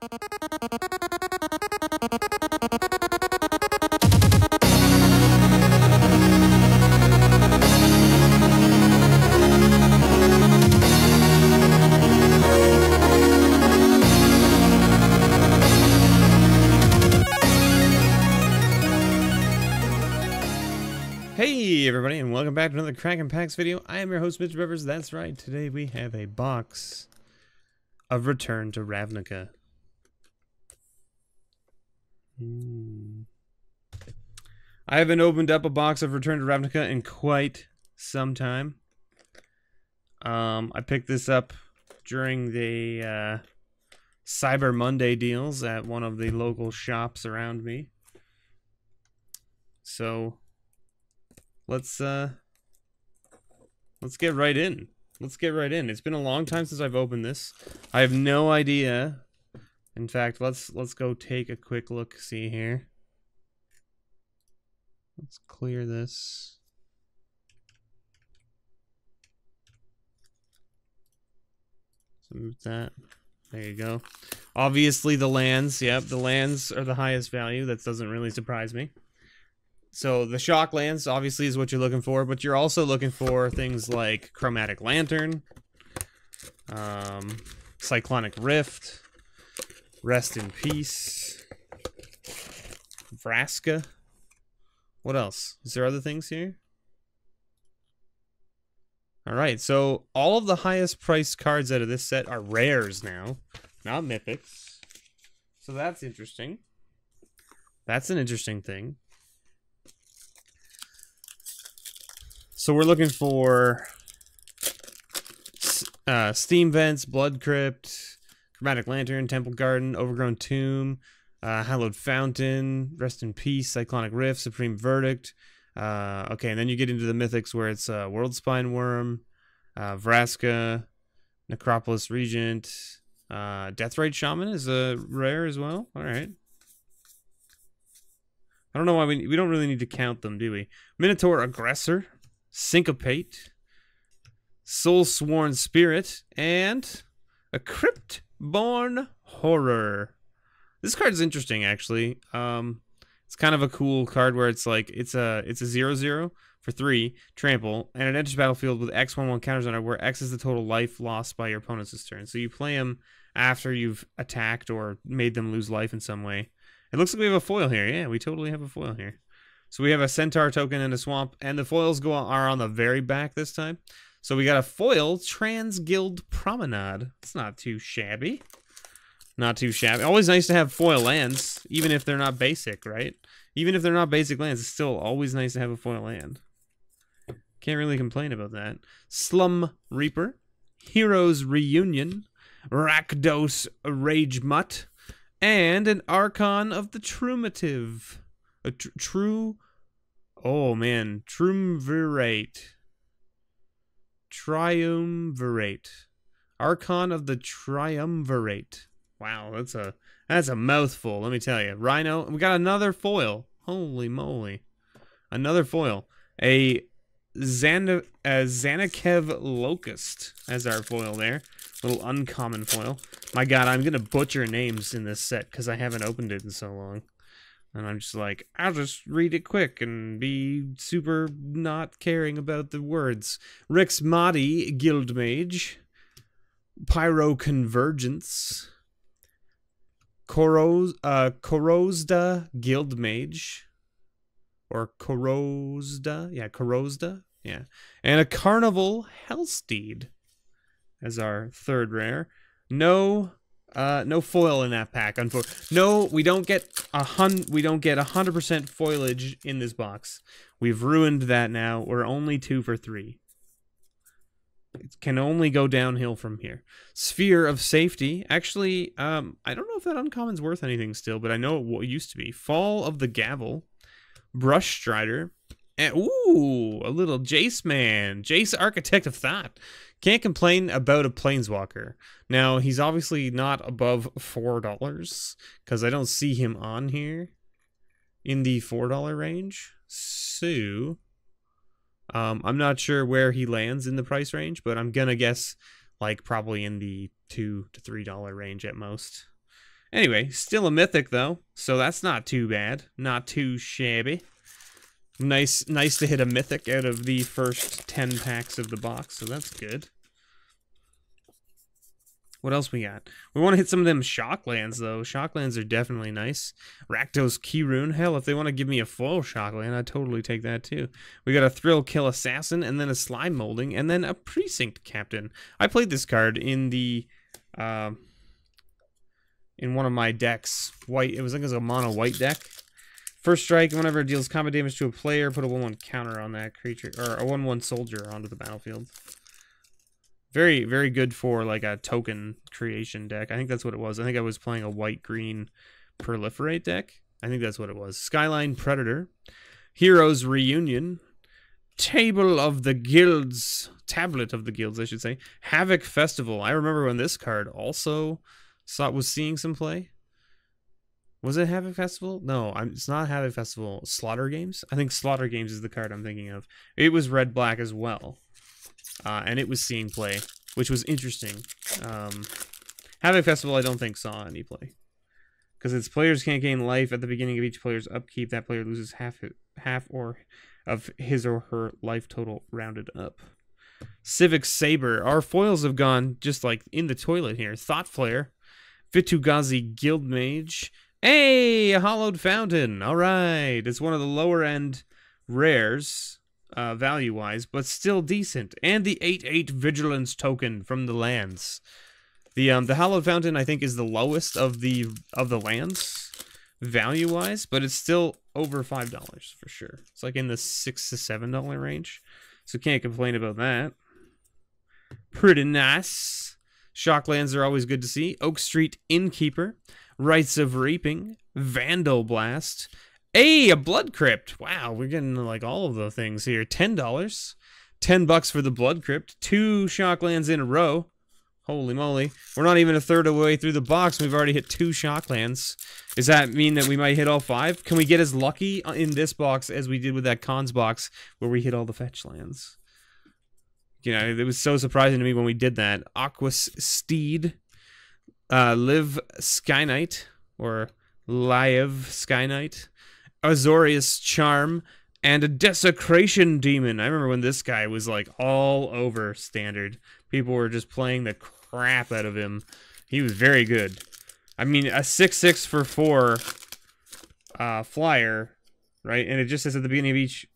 Hey everybody, and welcome back to another Kraken Packs video. I am your host, Mr. Rivers. That's right, today we have a box of Return to Ravnica. I haven't opened up a box of Return to Ravnica in quite some time. I picked this up during the Cyber Monday deals at one of the local shops around me. So let's get right in. Let's get right in. It's been a long time since I've opened this. I have no idea. In fact, let's go take a quick look. See here. Let's clear this. So move that. There you go. Obviously the lands. Yep, the lands are the highest value. That doesn't really surprise me. So the shock lands obviously is what you're looking for, but you're also looking for things like Chromatic Lantern, Cyclonic Rift, Rest in Peace, Vraska. What else? Is there other things here? Alright, so all of the highest priced cards out of this set are rares now, not mythics. So that's interesting. That's an interesting thing. So we're looking for Steam Vents, Blood Crypt, Chromatic Lantern, Temple Garden, Overgrown Tomb, Hallowed Fountain, Rest in Peace, Cyclonic Rift, Supreme Verdict. Okay, and then you get into the mythics where it's Worldspine Worm, Vraska, Necropolis Regent, Deathrite Shaman is a rare as well. All right. I don't know why we don't really need to count them, do we? Minotaur Aggressor, Syncopate, Soul Sworn Spirit, and a Cryptborn Horror. This card is interesting, actually. It's kind of a cool card where it's like it's a 0/0 for 3 trample, and it enters battlefield with X/1/1 counters on it, where X is the total life lost by your opponent's turn. So you play them after you've attacked or made them lose life in some way. It looks like we have a foil here. Yeah, we totally have a foil here. So we have a Centaur token and a Swamp, and the foils are on the very back this time. So we got a foil Trans-Guild Promenade. It's not too shabby. Not too shabby. Always nice to have foil lands, even if they're not basic, right? Even if they're not basic lands, it's still always nice to have a foil land. Can't really complain about that. Slum Reaper, Heroes Reunion, Rakdos Rage Mutt, and an Archon of the Trumative. A Triumvirate. Archon of the Triumvirate. Wow, that's a mouthful, let me tell you. Rhino, we got another foil. Holy moly. Another foil. A Zanakev Locust as our foil there. Little uncommon foil. My god, I'm gonna butcher names in this set because I haven't opened it in so long. And I'm just like, I'll just read it quick and be super not caring about the words. Rix Mahdi, Guildmage. Pyro Convergence. Corozda Guildmage. Or Corozda. Yeah, Corozda. Yeah. And a Carnival Hellsteed as our third rare. No foil in that pack. No, we don't get 100% foliage in this box. We've ruined that now. We're only 2 for 3. It can only go downhill from here. Sphere of Safety. Actually, I don't know if that uncommon's worth anything still, but I know it used to be. Fall of the Gavel, Brush Strider, and ooh, a little Jace man, Jace Architect of Thought. Can't complain about a Planeswalker. Now, he's obviously not above $4, because I don't see him on here in the $4 range. So, I'm not sure where he lands in the price range, but I'm gonna guess like probably in the $2 to $3 range at most. Anyway, still a mythic though, so that's not too bad. Not too shabby. Nice to hit a mythic out of the first 10 packs of the box, so that's good. What else we got? We want to hit some of them Shocklands, though. Shocklands are definitely nice. Rakdos Keyrune. Hell, if they want to give me a foil Shockland, I'd totally take that, too. We got a Thrill Kill Assassin, and then a Slime Molding, and then a Precinct Captain. I played this card in the... in one of my decks. White. It was like a mono white deck. First strike, whenever it deals combat damage to a player, put a 1/1 counter on that creature, or a 1/1 soldier onto the battlefield. Very, very good for like a token creation deck. I think that's what it was. I think I was playing a white-green proliferate deck. I think that's what it was. Skyline Predator, Heroes Reunion, Table of the Guilds, Tablet of the Guilds, I should say. Havoc Festival. I remember when this card also was seeing some play. Was it Havoc Festival? No, it's not Havoc Festival. Slaughter Games? I think Slaughter Games is the card I'm thinking of. It was red-black as well. And it was seeing play, which was interesting. Havoc Festival, I don't think saw any play. Because its players can't gain life at the beginning of each player's upkeep. That player loses half or of his or her life total rounded up. Civic Saber. Our foils have gone just like in the toilet here. Thought Flare. Vitugazi Guildmage. Hey, a Hollowed Fountain. All right. It's one of the lower end rares, value-wise, but still decent. And the 8/8 Vigilance token from the lands. The Hollowed Fountain, I think, is the lowest of the lands, value-wise, but it's still over $5 for sure. It's like in the $6 to $7 range, so can't complain about that. Pretty nice. Shocklands are always good to see. Oak Street Innkeeper, Rites of Reaping, Vandal Blast. Hey, a Blood Crypt. Wow, we're getting like all of the things here. $10. $10 for the Blood Crypt. 2 Shocklands in a row. Holy moly. We're not even a third of the way through the box. We've already hit 2 Shocklands. Does that mean that we might hit all 5? Can we get as lucky in this box as we did with that Cons box where we hit all the fetch lands? You know, it was so surprising to me when we did that. Aquas Steed. Live Sky Knight. Or Live Sky Knight. Azorius Charm. And a Desecration Demon. I remember when this guy was like all over Standard. People were just playing the crap out of him. He was very good. I mean, a 6/6 for 4 flyer, right? And it just says at the beginning of each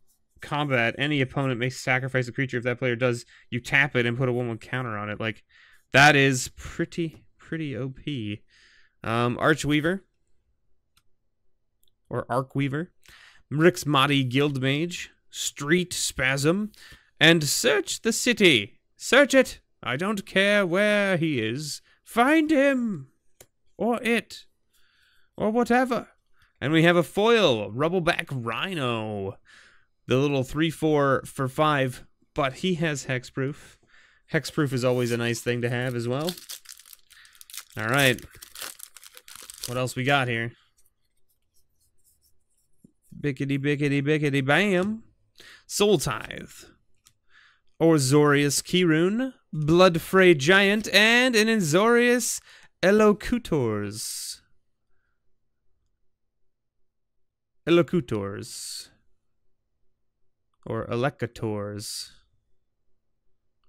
combat, any opponent may sacrifice a creature. If that player does, you tap it and put a 1/1 counter on it. Like, that is pretty OP. Archweaver. Or Arcweaver. Mrixmati Guildmage. Street Spasm. And Search the City. Search it. I don't care where he is. Find him. Or it. Or whatever. And we have a foil. Rubbleback Rhino. The little 3/4 for 5. But he has hexproof. Hexproof is always a nice thing to have as well. Alright. What else we got here? Bickety, bickety, bickety, bam. Soul Tithe. Azorius Keyrune, Bloodfray Giant, and an Azorius Elocutors. Or Elecators.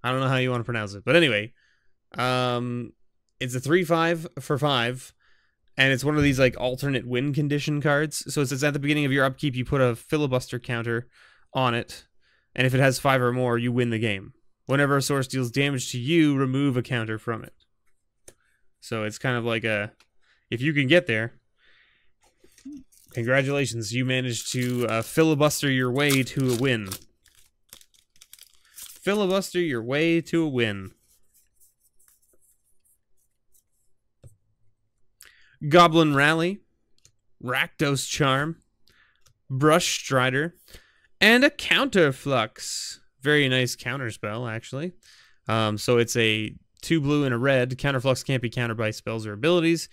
I don't know how you want to pronounce it. But anyway, it's a 3/5 for 5. And it's one of these like alternate win condition cards. So it says at the beginning of your upkeep, you put a filibuster counter on it. And if it has 5 or more, you win the game. Whenever a source deals damage to you, remove a counter from it. So it's kind of like a... If you can get there, congratulations. You managed to filibuster your way to a win. Filibuster your way to a win. Goblin Rally. Rakdos Charm. Brush Strider. And a Counterflux. Very nice counter spell, actually. So it's a 2 blue and a red. Counterflux can't be countered by spells or abilities.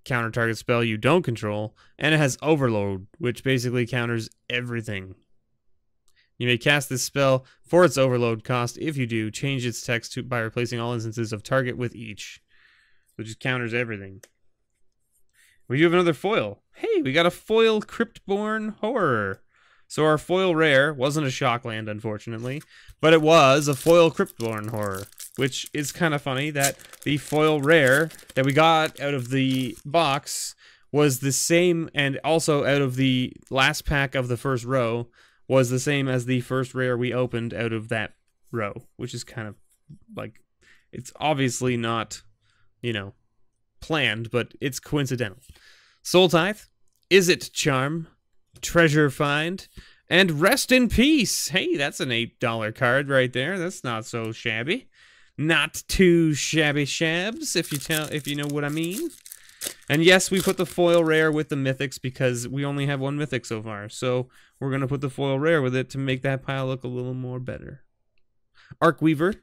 Counter target spell you don't control. And it has Overload, which basically counters everything. You may cast this spell for its Overload cost. If you do, change its text by replacing all instances of target with each. Which just counters everything. We do have another foil. Hey, we got a foil Cryptborn Horror. So our foil rare wasn't a Shockland, unfortunately, but it was a foil Cryptborn Horror, which is kind of funny that the foil rare that we got out of the box was the same, and also out of the last pack of the first row was the same as the first rare we opened out of that row, which is kind of like, it's obviously not, you know, planned, but it's coincidental. Soul Tithe, Is It Charm, Treasure Find, and Rest in Peace. Hey, that's an $8 card right there. That's not so shabby. Not too shabby shabs, if you know what I mean. And yes, we put the foil rare with the mythics because we only have one mythic so far. So we're going to put the foil rare with it to make that pile look a little more better. Arcweaver,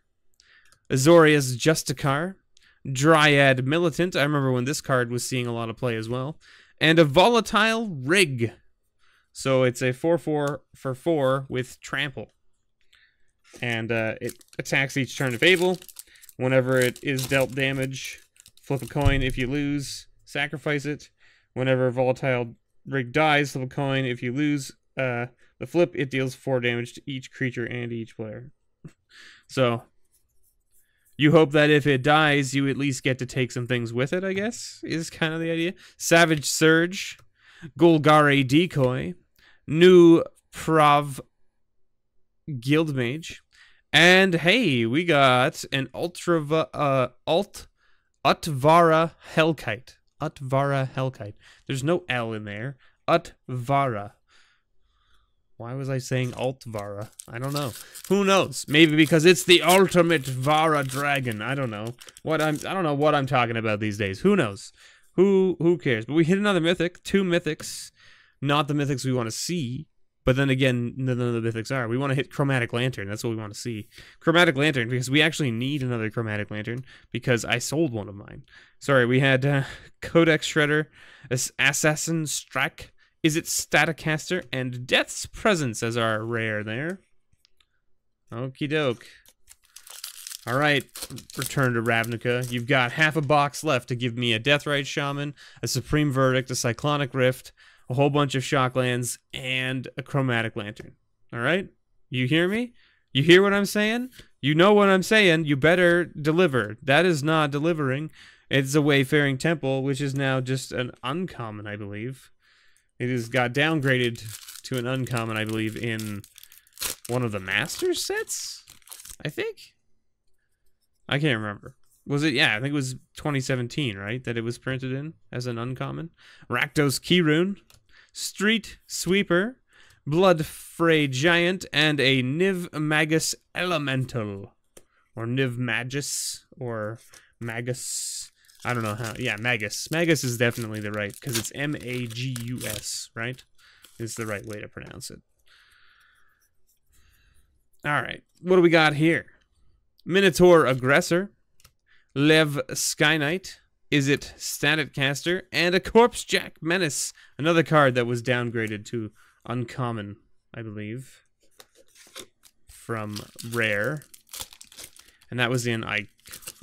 Azorius Justicar, Dryad Militant. I remember when this card was seeing a lot of play as well. And a Volatile Rig. So it's a 4/4 for 4 with Trample. And it attacks each turn if able. Whenever it is dealt damage, flip a coin. If you lose, sacrifice it. Whenever Volatile Rig dies, flip a coin. If you lose the flip, it deals 4 damage to each creature and each player. So you hope that if it dies, you at least get to take some things with it, I guess, is kind of the idea. Savage Surge, Golgari Decoy, New Prav Guildmage, and hey, we got an Utvara Hellkite. Utvara Hellkite. There's no L in there. Utvara. Why was I saying Altvara? I don't know. Who knows? Maybe because it's the ultimate Vara dragon. I don't know. I don't know what I'm talking about these days. Who knows? Who cares? But we hit another mythic, 2 mythics. Not the mythics we want to see, but then again, none of the mythics are. We want to hit Chromatic Lantern. That's what we want to see. Chromatic Lantern, because we actually need another Chromatic Lantern, because I sold one of mine. Sorry, we had Codex Shredder, Assassin Strike, Is It Staticaster, and Death's Presence as our rare there. Okie doke. Alright, return to Ravnica. You've got half a box left to give me a Deathrite Shaman, a Supreme Verdict, a Cyclonic Rift, a whole bunch of Shocklands, and a Chromatic Lantern. Alright? You hear me? You hear what I'm saying? You know what I'm saying. You better deliver. That is not delivering. It's a Wayfaring Temple, which is now just an uncommon, I believe. It has got downgraded to an uncommon, I believe, in one of the Masters sets? I think? I can't remember. Was it? Yeah, I think it was 2017, right? That it was printed in as an uncommon. Rakdos Keyrune, Street Sweeper, Blood Fray Giant, and a Niv Magus Elemental. Or Niv Magus, or Magus. I don't know how. Yeah, Magus. Magus is definitely the right, because it's M-A-G-U-S, right? Is the right way to pronounce it. Alright, what do we got here? Minotaur Aggressor, Lev Sky Knight, Is It Statcaster, and a Corpse Jack Menace. Another card that was downgraded to uncommon, I believe, from rare. And that was in, I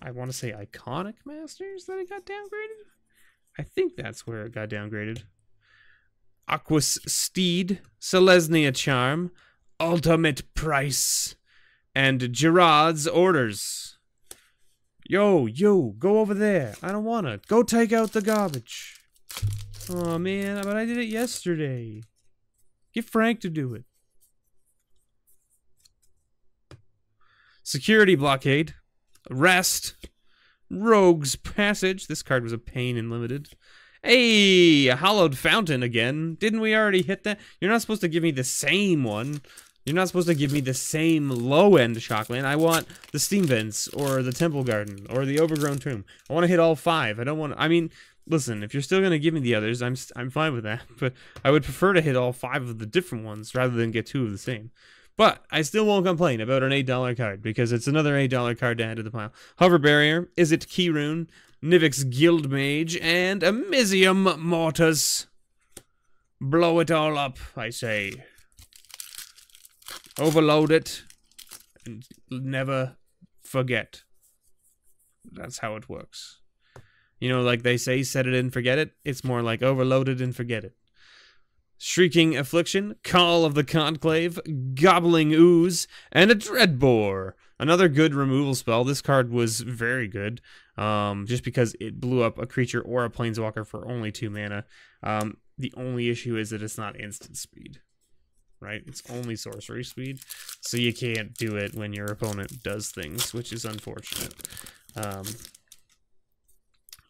want to say Iconic Masters that it got downgraded? I think that's where it got downgraded. Aquas Steed, Selesnya Charm, Ultimate Price, and Gerard's Orders. Yo, go over there. I don't wanna. Go take out the garbage. Oh man, but I did it yesterday. Get Frank to do it. Security Blockade, Rest, Rogue's Passage. This card was a pain in Limited. Hey, Hallowed Fountain again. Didn't we already hit that? You're not supposed to give me the same one. You're not supposed to give me the same low-end Shockland. I want the Steam Vents, or the Temple Garden, or the Overgrown Tomb. I want to hit all 5. I don't want to... I mean, listen, if you're still going to give me the others, I'm fine with that. But I would prefer to hit all 5 of the different ones, rather than get 2 of the same. But I still won't complain about an $8 card, because it's another $8 card to add to the pile. Hover Barrier, Is It Keyrune, Nivix Guildmage, and Amizium Mortis. Blow it all up, I say. Overload it, and never forget. That's how it works. You know, like they say, set it and forget it. It's more like overloaded and forget it. Shrieking Affliction, Call of the Conclave, Gobbling Ooze, and a Dreadbore. Another good removal spell. This card was very good, just because it blew up a creature or a planeswalker for only 2 mana. The only issue is that it's not instant speed, right? It's only sorcery speed, so you can't do it when your opponent does things, which is unfortunate.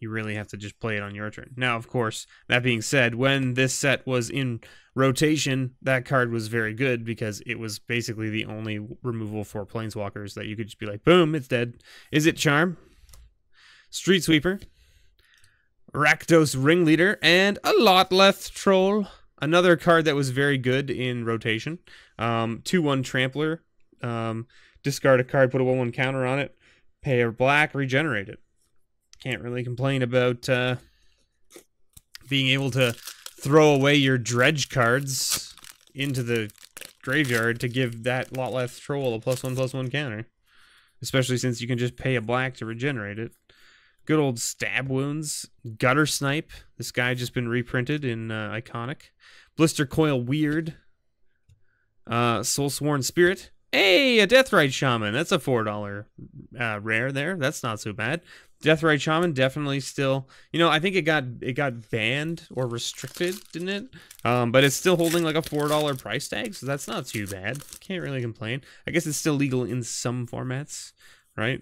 You really have to just play it on your turn. Now, of course, that being said, when this set was in rotation, that card was very good because it was basically the only removal for planeswalkers that you could just be like, boom, it's dead. Is it Charm? Street Sweeper, Rakdos Ringleader, and a Lotleth Troll. Another card that was very good in rotation. 2/1 Trampler. Discard a card, put a 1/1 counter on it, pay a black, regenerate it. Can't really complain about being able to throw away your dredge cards into the graveyard to give that Lotleth Troll a +1/+1 counter. Especially since you can just pay a black to regenerate it. Good old Stab Wounds. Gutter Snipe. This guy just been reprinted in Iconic. Blister Coil Weird. Soulsworn Spirit. Hey, a Deathrite Shaman. That's a $4 rare there. That's not so bad. Deathrite Shaman definitely still, you know, I think it got banned or restricted, didn't it? But it's still holding like a $4 price tag, so that's not too bad. Can't really complain. I guess it's still legal in some formats, right?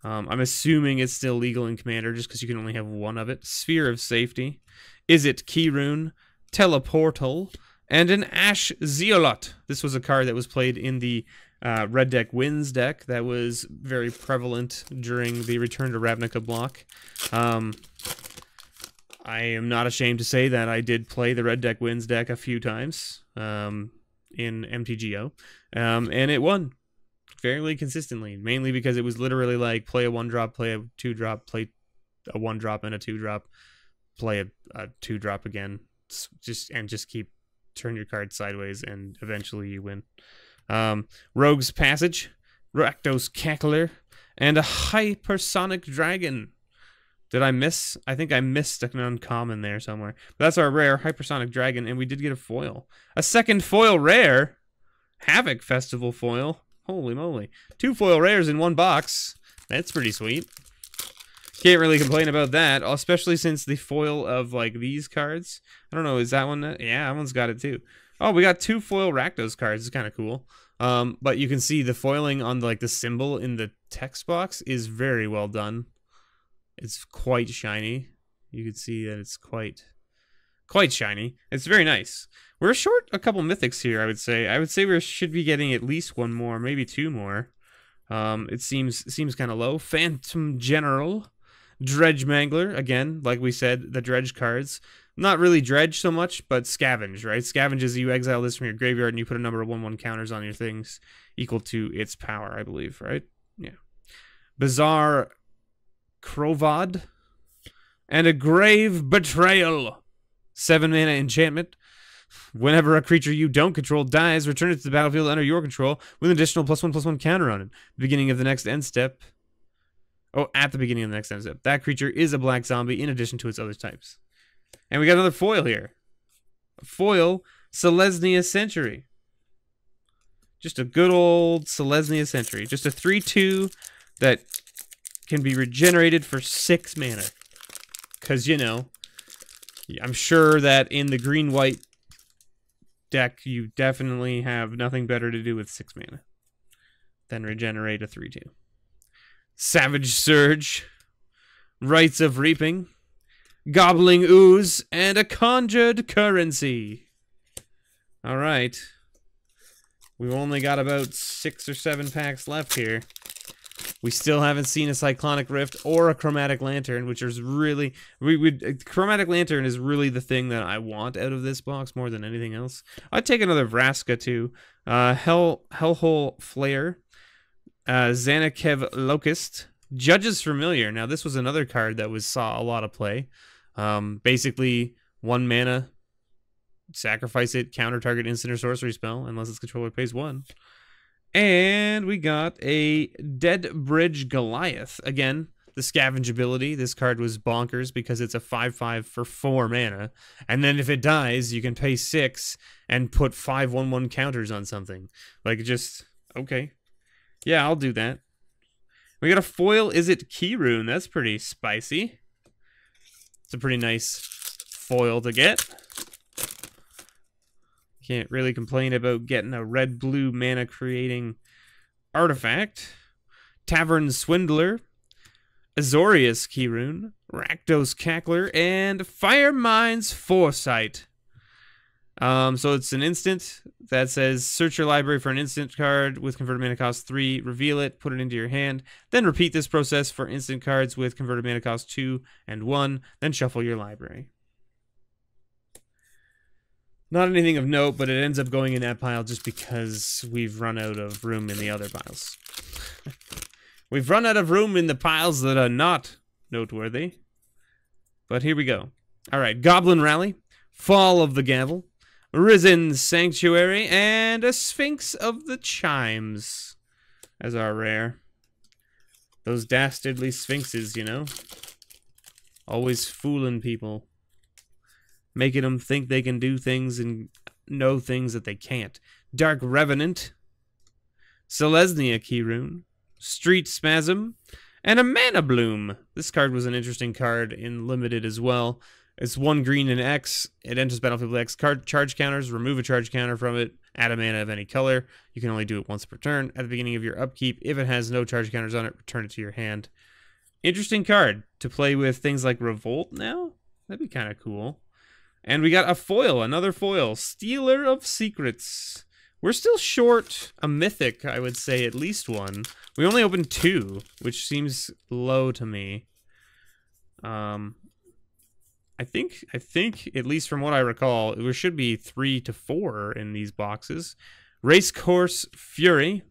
I'm assuming it's still legal in Commander just because you can only have one of it. Sphere of Safety. Is it Keyrune? Teleportal. And an Ash Zeolot. This was a card that was played in the Red Deck Wins deck that was very prevalent during the Return to Ravnica block. I am not ashamed to say that I did play the Red Deck Wins deck a few times in MTGO, and it won fairly consistently, mainly because it was literally like play a 1-drop, play a 2-drop, play a 1-drop and a 2-drop, play a 2-drop again, just keep turn your card sideways, and eventually you win. Rogue's Passage, Rakdos Cackler, and a Hypersonic Dragon. Did I miss? I think I missed an uncommon there somewhere. But that's our rare, Hypersonic Dragon, and we did get a foil. A second foil rare? Havoc Festival foil. Holy moly. 2 foil rares in 1 box. That's pretty sweet. Can't really complain about that, especially since the foil of, like, these cards. I don't know, is that one? Yeah, that one's got it too. Oh, we got 2 foil Rakdos cards. It's kind of cool. But you can see the foiling on, like, the symbol in the text box is very well done. It's quite shiny. You can see that it's quite shiny. It's very nice. We're short a couple mythics here, I would say. I would say we should be getting at least 1 more, maybe 2 more. It seems kind of low. Phantom General. Dredge Mangler, again, like we said, the dredge cards. Not really dredge so much, but scavenge, right? Scavenge is you exile this from your graveyard and you put a number of 1/1 counters on your things equal to its power, I believe, right? Yeah. Bizarre Crovad. And a Grave Betrayal. 7 mana enchantment. Whenever a creature you don't control dies, return it to the battlefield under your control with an additional +1/+1 counter on it. Beginning of the next end step. Oh, at the beginning of the next end step. That creature is a black zombie in addition to its other types. And we got another foil here. Foil Selesnya Century. Just a good old Selesnya Century. Just a 3/2 that can be regenerated for 6 mana. Because, you know, I'm sure that in the green-white deck, you definitely have nothing better to do with 6 mana than regenerate a 3/2. Savage Surge, Rites of Reaping, Gobbling Ooze, and a Conjured Currency. Alright. We've only got about 6 or 7 packs left here. We still haven't seen a Cyclonic Rift or a Chromatic Lantern, which is really... Chromatic Lantern is really the thing that I want out of this box more than anything else. I'd take another Vraska too. Hellhole Flare. Xanakev Locust, Judge's Familiar. Now, this was another card that saw a lot of play. Basically, 1 mana, sacrifice it, counter target instant or sorcery spell, unless its controller pays 1. And we got a Dead Bridge Goliath. Again, the scavenge ability. This card was bonkers because it's a 5/5 for 4 mana. And then if it dies, you can pay 6 and put 5/1/1 counters on something. Like, just, okay. Yeah, I'll do that. We got a foil. Is it Keyrune? That's pretty spicy. It's a pretty nice foil to get. Can't really complain about getting a red-blue mana-creating artifact. Tavern Swindler, Azorius Keyrune, Rakdos Cackler, and Firemind's Foresight. So it's an instant that says search your library for an instant card with converted mana cost 3, reveal it, put it into your hand, then repeat this process for instant cards with converted mana cost 2 and 1, then shuffle your library. Not anything of note, but it ends up going in that pile just because we've run out of room in the other piles. We've run out of room in the piles that are not noteworthy. But here we go. Alright, Goblin Rally, Fall of the Gavel, Risen Sanctuary, and a Sphinx of the Chimes as our rare. Those dastardly sphinxes, you know? Always fooling people. Making them think they can do things and know things that they can't. Dark Revenant, Selesnya Keyrune, Street Spasm, and a Mana Bloom. This card was an interesting card in Limited as well. It's 1 green and X. It enters battlefield with X card charge counters. Remove a charge counter from it. Add a mana of any color. You can only do it once per turn. At the beginning of your upkeep, if it has no charge counters on it, return it to your hand. Interesting card to play with things like Revolt now. That'd be kind of cool. And we got a foil, another foil, Stealer of Secrets. We're still short a mythic, I would say, at least one. We only opened 2, which seems low to me. I think, at least from what I recall, there should be 3 to 4 in these boxes. Racecourse Fury,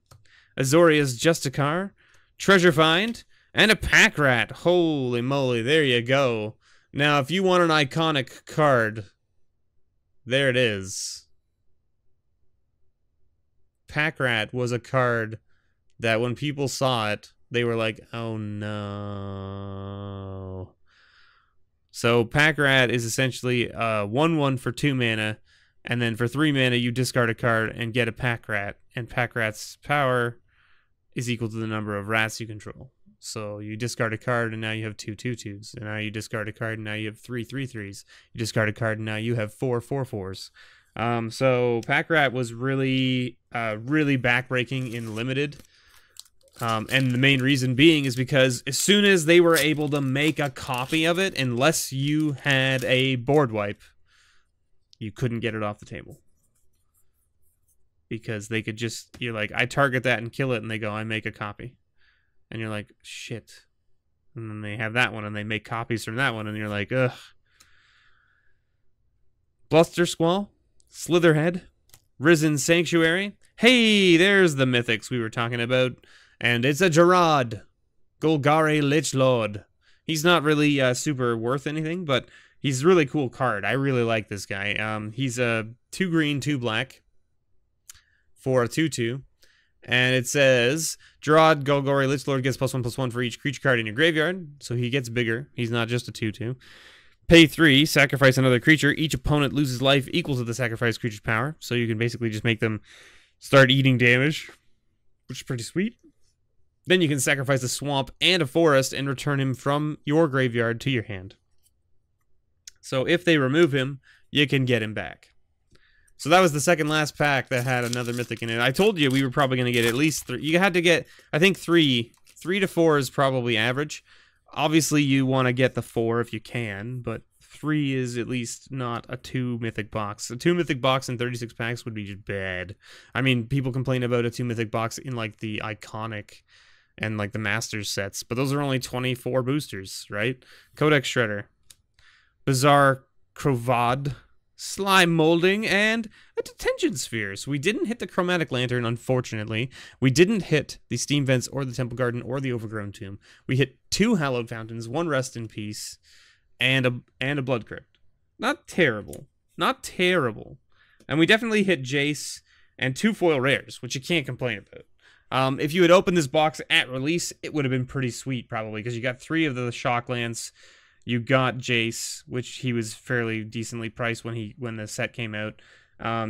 Azorius Justicar, Treasure Find, and a Pack Rat. Holy moly, there you go. Now, if you want an iconic card, there it is. Pack Rat was a card that when people saw it, they were like, oh no. So Pack Rat is essentially 1/1 for 2 mana, and then for 3 mana you discard a card and get a Pack Rat, and Pack Rat's power is equal to the number of rats you control. So you discard a card and now you have 2 2/2s. And now you discard a card and now you have 3 3/3s. You discard a card and now you have 4 4/4s. So Pack Rat was really, really backbreaking in Limited. And the main reason being is because as soon as they were able to make a copy of it, unless you had a board wipe, you couldn't get it off the table. Because they could just, you're like, I target that and kill it, and they go, I make a copy. And you're like, shit. And then they have that one, and they make copies from that one, and you're like, ugh. Bluster Squall, Slitherhead, Risen Sanctuary. Hey, there's the mythics we were talking about. And it's a Gerard, Golgari Lichlord. He's not really super worth anything, but he's a really cool card. I really like this guy. He's a 2 green, 2 black for a 2/2. And it says, Gerard Golgari Lichlord gets +1/+1 for each creature card in your graveyard. So he gets bigger. He's not just a 2/2. Pay 3, sacrifice another creature. Each opponent loses life equal to the sacrificed creature's power. So you can basically just make them start eating damage, which is pretty sweet. Then you can sacrifice a swamp and a forest and return him from your graveyard to your hand. So if they remove him, you can get him back. So that was the second last pack that had another mythic in it. I told you we were probably going to get at least 3. You had to get, I think 3. 3 to 4 is probably average. Obviously, you want to get the 4 if you can, but 3 is at least not a 2 mythic box. A 2 mythic box in 36 packs would be just bad. I mean, people complain about a 2 mythic box in like the iconic and like the Masters sets, but those are only 24 boosters, right? Codex Shredder, Bizarre Crovad, Slime Molding, and a Detention Sphere. So we didn't hit the Chromatic Lantern, unfortunately. We didn't hit the Steam Vents or the Temple Garden or the Overgrown Tomb. We hit 2 Hallowed Fountains, 1 Rest in Peace, and a Blood Crypt. Not terrible. Not terrible. And we definitely hit Jace and 2 foil rares, which you can't complain about. If you had opened this box at release, it would have been pretty sweet, probably, because you got 3 of the Shocklands. You got Jace, which he was fairly decently priced when the set came out.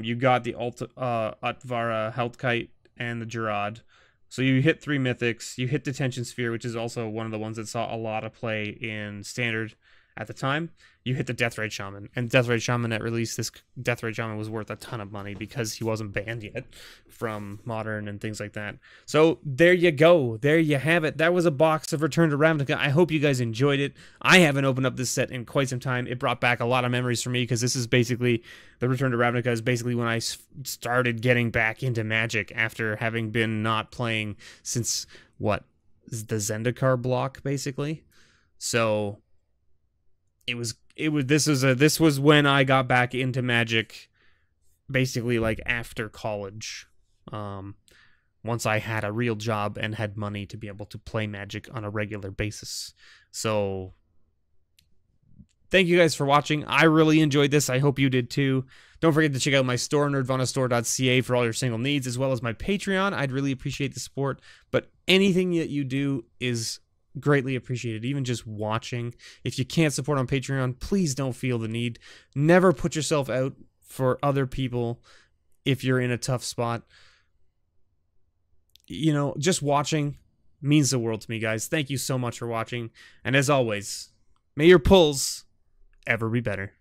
You got the Utvara Healthkite and the Gerard. So you hit 3 mythics. You hit Detention Sphere, which is also one of the ones that saw a lot of play in Standard at the time. You hit the Deathrite Shaman. And Deathrite Shaman at release, this Deathrite Shaman was worth a ton of money because he wasn't banned yet from Modern and things like that. So there you go. There you have it. That was a box of Return to Ravnica. I hope you guys enjoyed it. I haven't opened up this set in quite some time. It brought back a lot of memories for me because this is basically, the Return to Ravnica is basically when I started getting back into Magic after having been not playing since, what, the Zendikar block, basically. So this was when I got back into Magic, basically like after college. Once I had a real job and had money to be able to play Magic on a regular basis. So thank you guys for watching. I really enjoyed this. I hope you did too. Don't forget to check out my store, nerdvanastore.ca, for all your single needs, as well as my Patreon. I'd really appreciate the support, but anything that you do is greatly appreciated, even just watching. If you can't support on Patreon, please don't feel the need. Never put yourself out for other people if you're in a tough spot. You know, just watching means the world to me, guys. Thank you so much for watching, and as always, may your pulls ever be better.